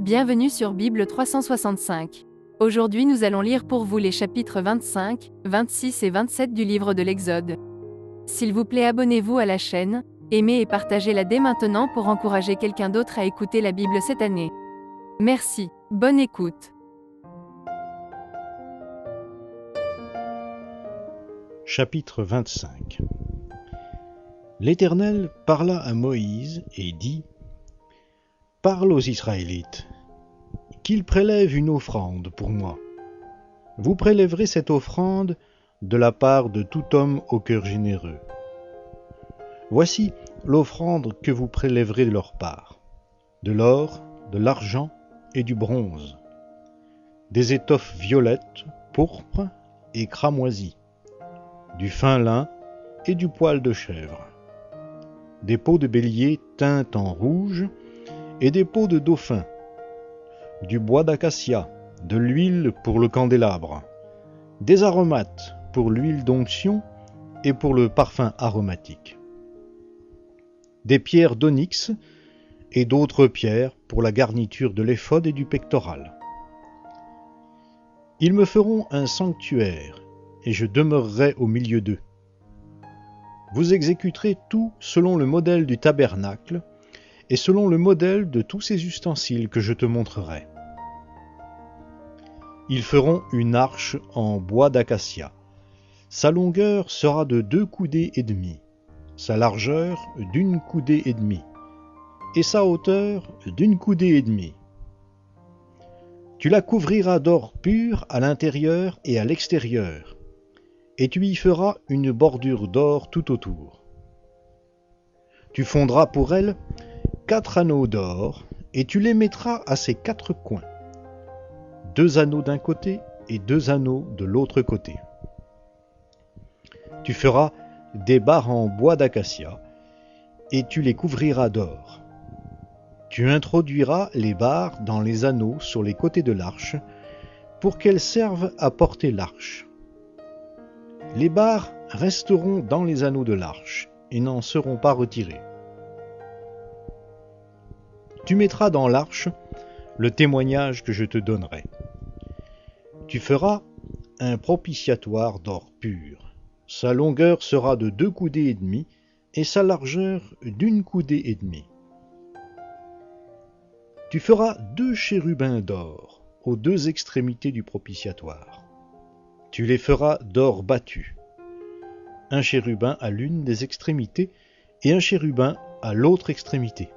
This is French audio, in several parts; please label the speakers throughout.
Speaker 1: Bienvenue sur Bible 365. Aujourd'hui nous allons lire pour vous les chapitres 25, 26 et 27 du livre de l'Exode. S'il vous plaît, abonnez-vous à la chaîne, aimez et partagez-la dès maintenant pour encourager quelqu'un d'autre à écouter la Bible cette année. Merci, bonne écoute.
Speaker 2: Chapitre 25. L'Éternel parla à Moïse et dit : Parle aux Israélites, qu'ils prélèvent une offrande pour moi. Vous prélèverez cette offrande de la part de tout homme au cœur généreux. Voici l'offrande que vous prélèverez de leur part : de l'or, de l'argent et du bronze, des étoffes violettes, pourpres et cramoisies, du fin lin et du poil de chèvre, des peaux de bélier teintes en rouge et des peaux de dauphin, du bois d'acacia, de l'huile pour le candélabre, des aromates pour l'huile d'onction et pour le parfum aromatique, des pierres d'onyx et d'autres pierres pour la garniture de l'éphod et du pectoral. Ils me feront un sanctuaire, et je demeurerai au milieu d'eux. Vous exécuterez tout selon le modèle du tabernacle, et selon le modèle de tous ces ustensiles que je te montrerai. Ils feront une arche en bois d'acacia. Sa longueur sera de 2 coudées et demie, sa largeur d'1 coudée et demie, et sa hauteur d'1 coudée et demie. Tu la couvriras d'or pur à l'intérieur et à l'extérieur, et tu y feras une bordure d'or tout autour. Tu fondras pour elle 4 anneaux d'or, et tu les mettras à ses 4 coins, 2 anneaux d'un côté et 2 anneaux de l'autre côté. Tu feras des barres en bois d'acacia, et tu les couvriras d'or. Tu introduiras les barres dans les anneaux sur les côtés de l'arche, pour qu'elles servent à porter l'arche. Les barres resteront dans les anneaux de l'arche, et n'en seront pas retirées. Tu mettras dans l'arche le témoignage que je te donnerai. Tu feras un propitiatoire d'or pur. Sa longueur sera de 2 coudées et demie, et sa largeur d'1 coudée et demie. Tu feras 2 chérubins d'or aux 2 extrémités du propitiatoire. Tu les feras d'or battu, un chérubin à l'une des extrémités et un chérubin à l'autre extrémité.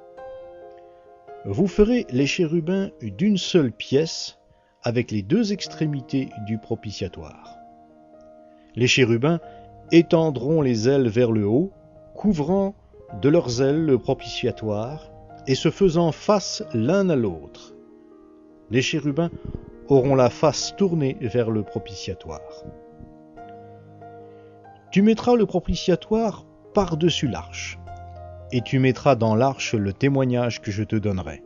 Speaker 2: Vous ferez les chérubins d'une seule pièce avec les 2 extrémités du propitiatoire. Les chérubins étendront les ailes vers le haut, couvrant de leurs ailes le propitiatoire et se faisant face l'un à l'autre. Les chérubins auront la face tournée vers le propitiatoire. Tu mettras le propitiatoire par-dessus l'arche, et tu mettras dans l'arche le témoignage que je te donnerai.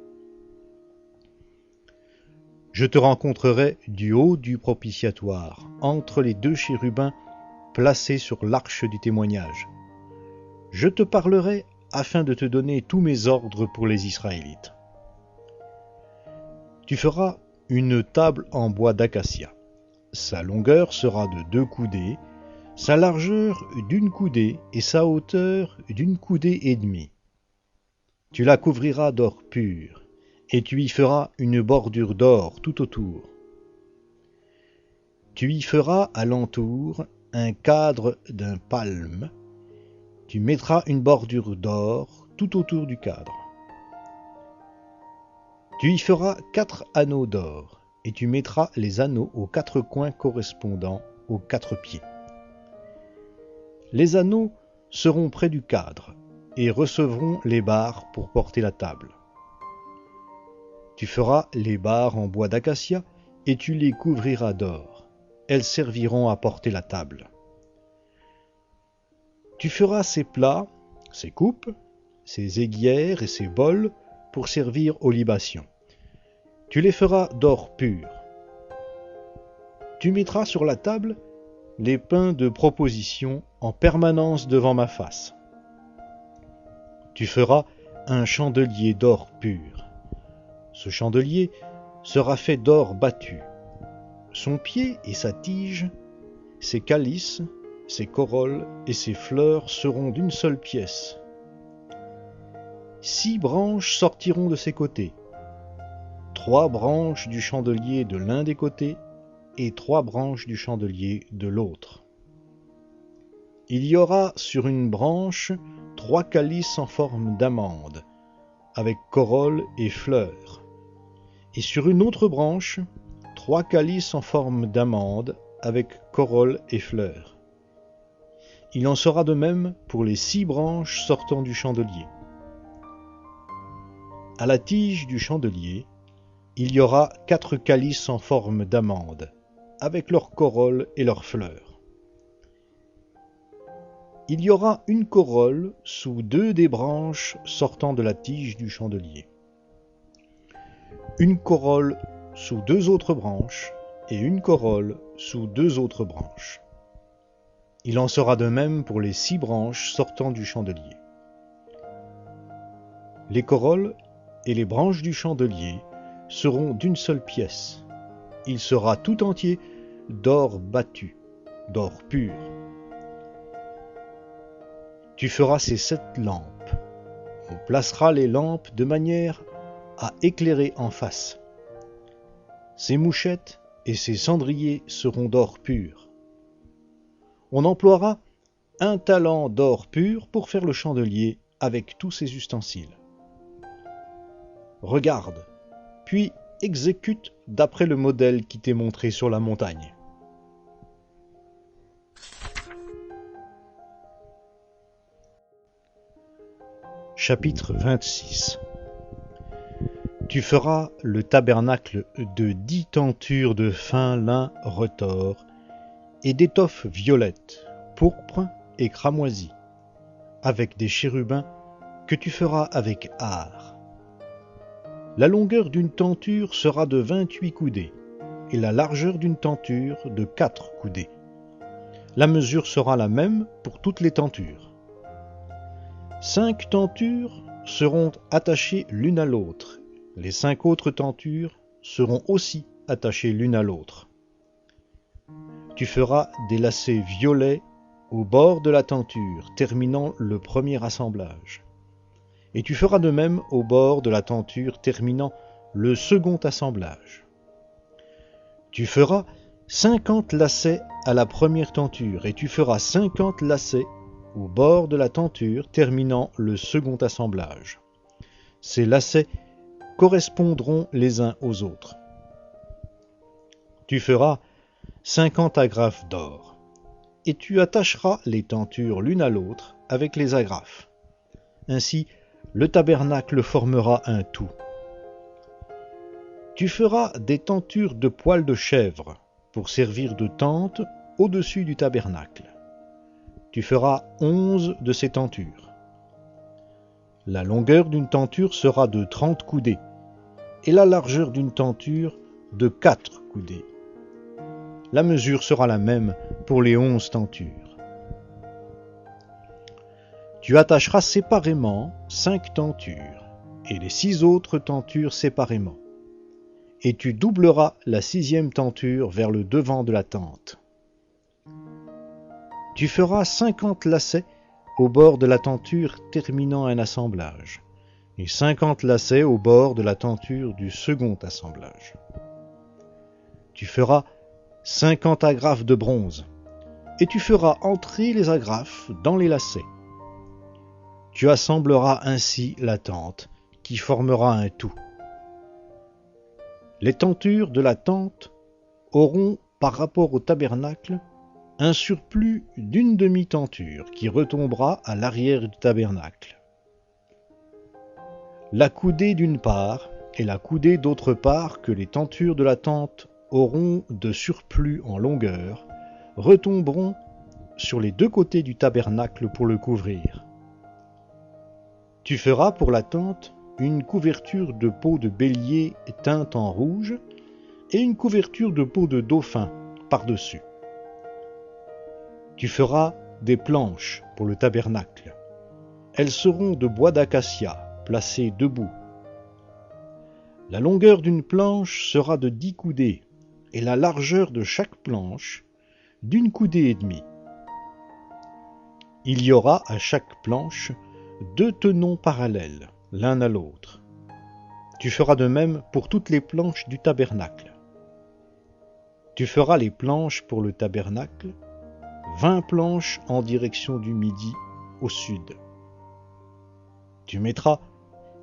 Speaker 2: Je te rencontrerai du haut du propitiatoire, entre les 2 chérubins placés sur l'arche du témoignage. Je te parlerai afin de te donner tous mes ordres pour les Israélites. Tu feras une table en bois d'acacia. Sa longueur sera de 2 coudées, sa largeur d'1 coudée et sa hauteur d'1 coudée et demie. Tu la couvriras d'or pur, et tu y feras une bordure d'or tout autour. Tu y feras à l'entour un cadre d'un palme. Tu mettras une bordure d'or tout autour du cadre. Tu y feras 4 anneaux d'or, et tu mettras les anneaux aux 4 coins correspondant aux 4 pieds. Les anneaux seront près du cadre, et recevront les barres pour porter la table. Tu feras les barres en bois d'acacia, et tu les couvriras d'or. Elles serviront à porter la table. Tu feras ses plats, ses coupes, ses aiguières et ses bols pour servir aux libations. Tu les feras d'or pur. Tu mettras sur la table les pains de proposition en permanence devant ma face. Tu feras un chandelier d'or pur. Ce chandelier sera fait d'or battu. Son pied et sa tige, ses calices, ses corolles et ses fleurs seront d'une seule pièce. 6 branches sortiront de ses côtés, 3 branches du chandelier de l'un des côtés et 3 branches du chandelier de l'autre. Il y aura sur une branche 3 calices en forme d'amande, avec corolles et fleurs, et sur une autre branche 3 calices en forme d'amande, avec corolles et fleurs. Il en sera de même pour les 6 branches sortant du chandelier. À la tige du chandelier, il y aura 4 calices en forme d'amande, avec leurs corolles et leurs fleurs. Il y aura une corolle sous 2 des branches sortant de la tige du chandelier. Une corolle sous 2 autres branches, et une corolle sous 2 autres branches. Il en sera de même pour les 6 branches sortant du chandelier. Les corolles et les branches du chandelier seront d'une seule pièce. Il sera tout entier d'or battu, d'or pur. Tu feras ces 7 lampes. On placera les lampes de manière à éclairer en face. Ces mouchettes et ces cendriers seront d'or pur. On emploiera 1 talent d'or pur pour faire le chandelier avec tous ses ustensiles. Regarde, puis exécute d'après le modèle qui t'est montré sur la montagne. Chapitre 26. Tu feras le tabernacle de 10 tentures de fin lin retors et d'étoffe violette, pourpre et cramoisie, avec des chérubins que tu feras avec art. La longueur d'une tenture sera de 28 coudées, et la largeur d'une tenture de 4 coudées. La mesure sera la même pour toutes les tentures. 5 tentures seront attachées l'une à l'autre. Les 5 autres tentures seront aussi attachées l'une à l'autre. Tu feras des lacets violets au bord de la tenture, terminant le premier assemblage. Et tu feras de même au bord de la tenture, terminant le second assemblage. Tu feras 50 lacets à la première tenture, et tu feras 50 lacets au bord de la tenture, terminant le second assemblage. Ces lacets correspondront les uns aux autres. Tu feras 50 agrafes d'or, et tu attacheras les tentures l'une à l'autre avec les agrafes. Ainsi, le tabernacle formera un tout. Tu feras des tentures de poils de chèvre pour servir de tente au-dessus du tabernacle. Tu feras 11 de ces tentures. La longueur d'une tenture sera de 30 coudées, et la largeur d'une tenture de 4 coudées. La mesure sera la même pour les 11 tentures. Tu attacheras séparément 5 tentures, et les 6 autres tentures séparément, et tu doubleras la 6e tenture vers le devant de la tente. Tu feras 50 lacets au bord de la tenture terminant un assemblage, et 50 lacets au bord de la tenture du second assemblage. Tu feras 50 agrafes de bronze, et tu feras entrer les agrafes dans les lacets. Tu assembleras ainsi la tente, qui formera un tout. Les tentures de la tente auront, par rapport au tabernacle, un surplus d'une demi-tenture qui retombera à l'arrière du tabernacle. La coudée d'une part et la coudée d'autre part que les tentures de la tente auront de surplus en longueur retomberont sur les 2 côtés du tabernacle pour le couvrir. Tu feras pour la tente une couverture de peau de bélier teinte en rouge et une couverture de peau de dauphin par-dessus. Tu feras des planches pour le tabernacle. Elles seront de bois d'acacia, placées debout. La longueur d'une planche sera de 10 coudées, et la largeur de chaque planche d'une coudée et demie. Il y aura à chaque planche 2 tenons parallèles, l'un à l'autre. Tu feras de même pour toutes les planches du tabernacle. Tu feras les planches pour le tabernacle, 20 planches en direction du midi au sud. Tu mettras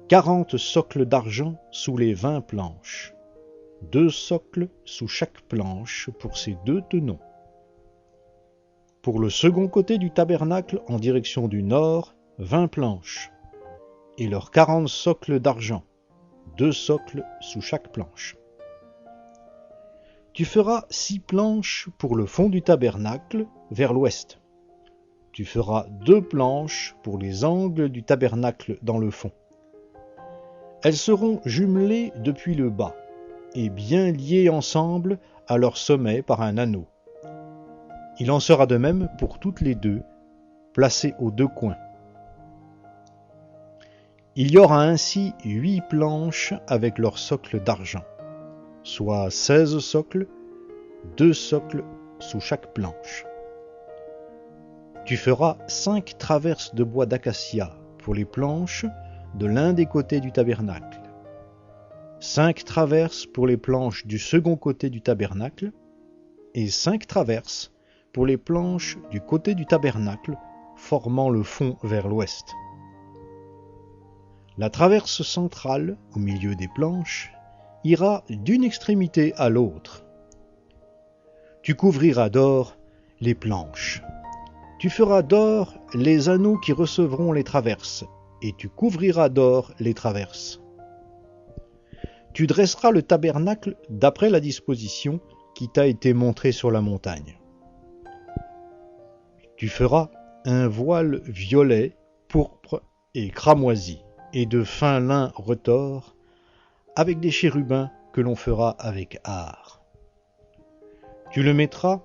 Speaker 2: 40 socles d'argent sous les 20 planches, 2 socles sous chaque planche pour ces 2 tenons. Pour le second côté du tabernacle en direction du nord, 20 planches, et leurs 40 socles d'argent, 2 socles sous chaque planche. Tu feras 6 planches pour le fond du tabernacle vers l'ouest. Tu feras 2 planches pour les angles du tabernacle dans le fond. Elles seront jumelées depuis le bas et bien liées ensemble à leur sommet par un anneau. Il en sera de même pour toutes les 2, placées aux 2 coins. Il y aura ainsi 8 planches avec leur socle d'argent, soit 16 socles, 2 socles sous chaque planche. Tu feras 5 traverses de bois d'acacia pour les planches de l'un des côtés du tabernacle, 5 traverses pour les planches du second côté du tabernacle, et 5 traverses pour les planches du côté du tabernacle formant le fond vers l'ouest. La traverse centrale, au milieu des planches, ira d'une extrémité à l'autre. Tu couvriras d'or les planches. Tu feras d'or les anneaux qui recevront les traverses, et tu couvriras d'or les traverses. Tu dresseras le tabernacle d'après la disposition qui t'a été montrée sur la montagne. Tu feras un voile violet, pourpre et cramoisi, et de fin lin retors, avec des chérubins que l'on fera avec art. Tu le mettras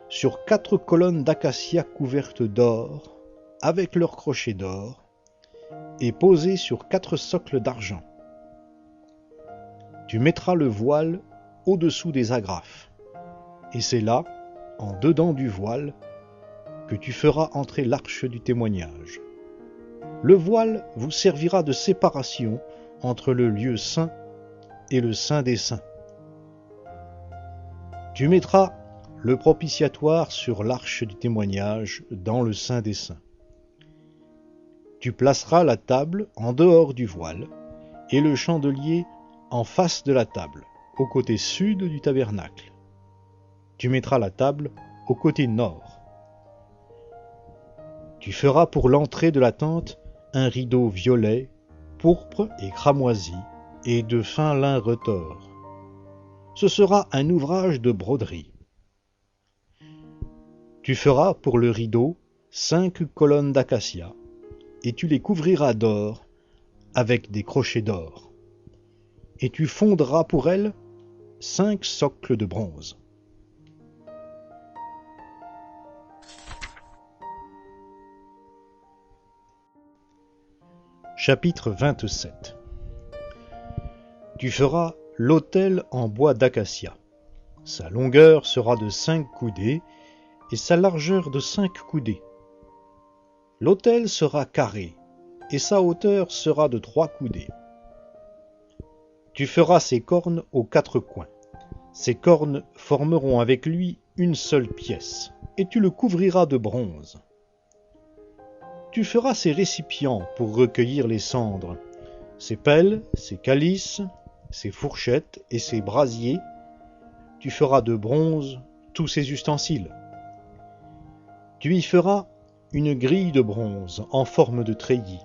Speaker 2: sur 4 colonnes d'acacia couvertes d'or, avec leurs crochets d'or, et posées sur 4 socles d'argent. Tu mettras le voile au-dessous des agrafes, et c'est là, en dedans du voile, que tu feras entrer l'arche du témoignage. Le voile vous servira de séparation entre le lieu saint et le saint des saints. Tu mettras le propitiatoire sur l'arche du témoignage dans le saint des saints. Tu placeras la table en dehors du voile et le chandelier en face de la table, au côté sud du tabernacle. Tu mettras la table au côté nord. Tu feras pour l'entrée de la tente un rideau violet, pourpre et cramoisi, et de fin lin retors. Ce sera un ouvrage de broderie. Tu feras pour le rideau 5 colonnes d'acacia, et tu les couvriras d'or avec des crochets d'or. Et tu fondras pour elles 5 socles de bronze. Chapitre 27. Tu feras l'autel en bois d'acacia. Sa longueur sera de 5 coudées et sa largeur de 5 coudées. L'autel sera carré et sa hauteur sera de 3 coudées. Tu feras ses cornes aux 4 coins. Ces cornes formeront avec lui une seule pièce, et tu le couvriras de bronze. Tu feras ses récipients pour recueillir les cendres, ses pelles, ses calices, ses fourchettes et ses brasiers. Tu feras de bronze tous ses ustensiles. Tu y feras une grille de bronze en forme de treillis,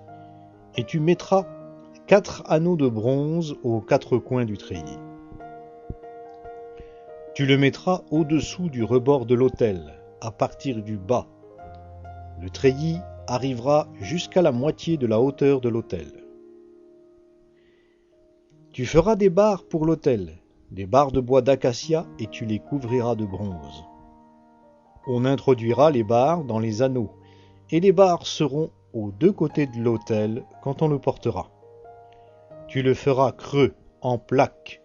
Speaker 2: et tu mettras 4 anneaux de bronze aux 4 coins du treillis. Tu le mettras au-dessous du rebord de l'autel, à partir du bas. Le treillis arrivera jusqu'à la moitié de la hauteur de l'autel. Tu feras des barres pour l'autel, des barres de bois d'acacia, et tu les couvriras de bronze. On introduira les barres dans les anneaux, et les barres seront aux 2 côtés de l'autel quand on le portera. Tu le feras creux en plaques.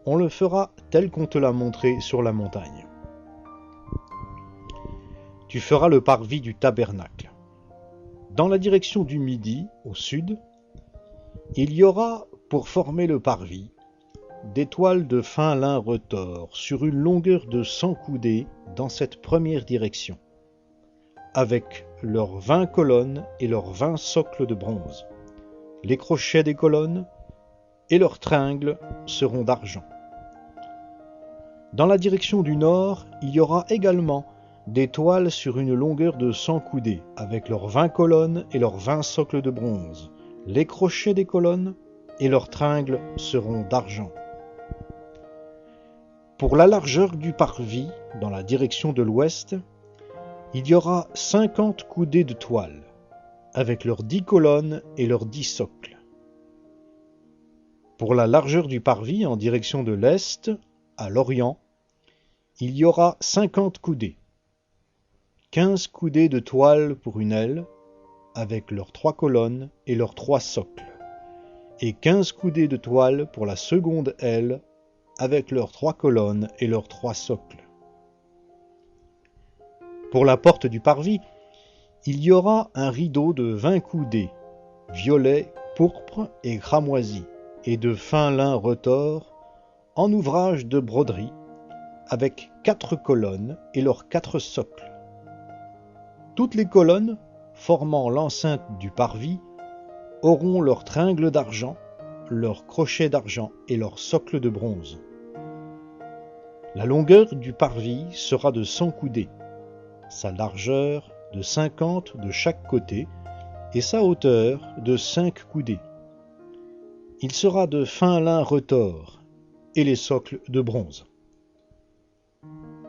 Speaker 2: On le fera tel qu'on te l'a montré sur la montagne. Tu feras le parvis du tabernacle. Dans la direction du midi, au sud, il y aura, pour former le parvis, des toiles de fin lin retors sur une longueur de 100 coudées dans cette première direction, avec leurs 20 colonnes et leurs 20 socles de bronze. Les crochets des colonnes et leurs tringles seront d'argent. Dans la direction du nord, il y aura également des toiles sur une longueur de 100 coudées, avec leurs 20 colonnes et leurs 20 socles de bronze. Les crochets des colonnes et leurs tringles seront d'argent. Pour la largeur du parvis, dans la direction de l'ouest, il y aura 50 coudées de toile, avec leurs 10 colonnes et leurs 10 socles. Pour la largeur du parvis, en direction de l'est, à l'orient, il y aura 50 coudées, 15 coudées de toile pour une aile, avec leurs 3 colonnes et leurs 3 socles, et 15 coudées de toile pour la seconde aile, avec leurs 3 colonnes et leurs 3 socles. Pour la porte du parvis, il y aura un rideau de 20 coudées, violet, pourpre et cramoisi, et de fin lin retors, en ouvrage de broderie, avec 4 colonnes et leurs 4 socles. Toutes les colonnes, formant l'enceinte du parvis, auront leurs tringles d'argent, leurs crochets d'argent et leurs socles de bronze. La longueur du parvis sera de 100 coudées, sa largeur de 50 de chaque côté et sa hauteur de 5 coudées. Il sera de fin lin retors et les socles de bronze.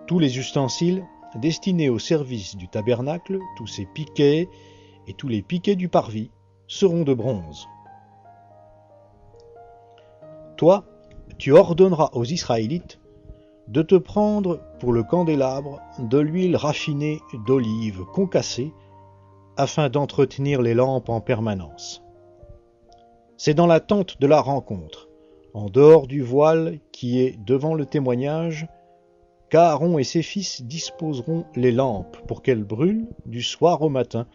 Speaker 2: Tous les ustensiles destinés au service du tabernacle, tous ses piquets et tous les piquets du parvis seront de bronze. Toi, tu ordonneras aux Israélites de te prendre pour le candélabre de l'huile raffinée d'olive concassée afin d'entretenir les lampes en permanence. C'est dans la tente de la rencontre, en dehors du voile qui est devant le témoignage, qu'Aaron et ses fils disposeront les lampes pour qu'elles brûlent du soir au matin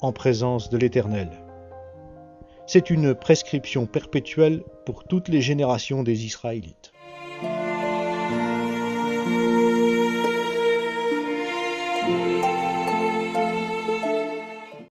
Speaker 2: en présence de l'Éternel. C'est une prescription perpétuelle pour toutes les générations des Israélites.